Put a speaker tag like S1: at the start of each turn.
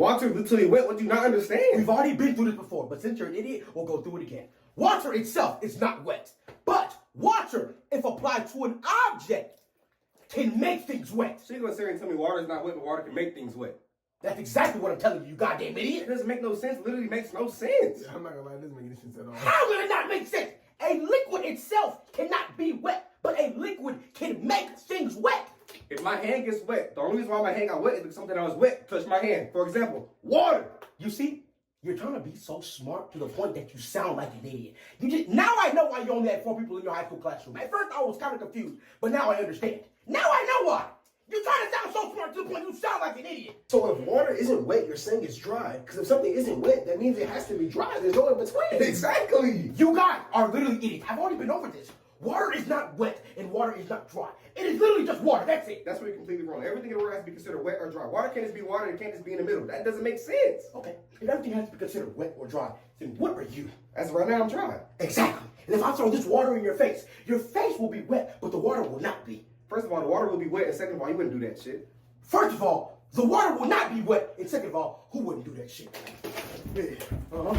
S1: Water literally wet. What do you not understand?
S2: We've already been through this before, but since you're an idiot, we'll go through it again. Water itself is not wet, but water, if applied to an object, can make things wet.
S1: So you're gonna sit here and tell me water is not wet, but water can make things wet?
S2: That's exactly what I'm telling you, you goddamn
S1: It
S2: idiot.
S1: doesn't make no sense. It literally makes no sense.
S3: I'm not gonna lie, it doesn't make any sense at all.
S2: How will it not make sense? A liquid itself cannot be wet, but a liquid can make things wet.
S1: If my hand gets wet, the only reason why my hand got wet is because something that was wet touched my hand. For example, water.
S2: You see, you're trying to be so smart to the point that you sound like an idiot. Now I know why you only had 4 people in your high school classroom. At first I was kind of confused, but now I understand. Now I know why. You're trying to sound so smart to the point you sound like an idiot.
S3: So if water isn't wet, you're saying it's dry. Because if something isn't wet, that means it has to be dry. There's no in between.
S1: Exactly.
S2: You guys are literally idiots. I've already been over this. Water is not wet and water is not dry. It is literally just water. That's it.
S1: That's where you're completely wrong. Everything in the world has to be considered wet or dry. Water can't just be water and it can't just be in the middle. That doesn't make sense.
S2: Okay, if everything has to be considered wet or dry, then what are you?
S1: As of right now, I'm dry.
S2: Exactly. And if I throw this water in your face will be wet, but the water will not be.
S1: First of all, the water will be wet, and second of all, you wouldn't do that shit.
S2: First of all, the water will not be wet, and second of all, who wouldn't do that shit?
S3: Yeah.
S2: Uh-huh.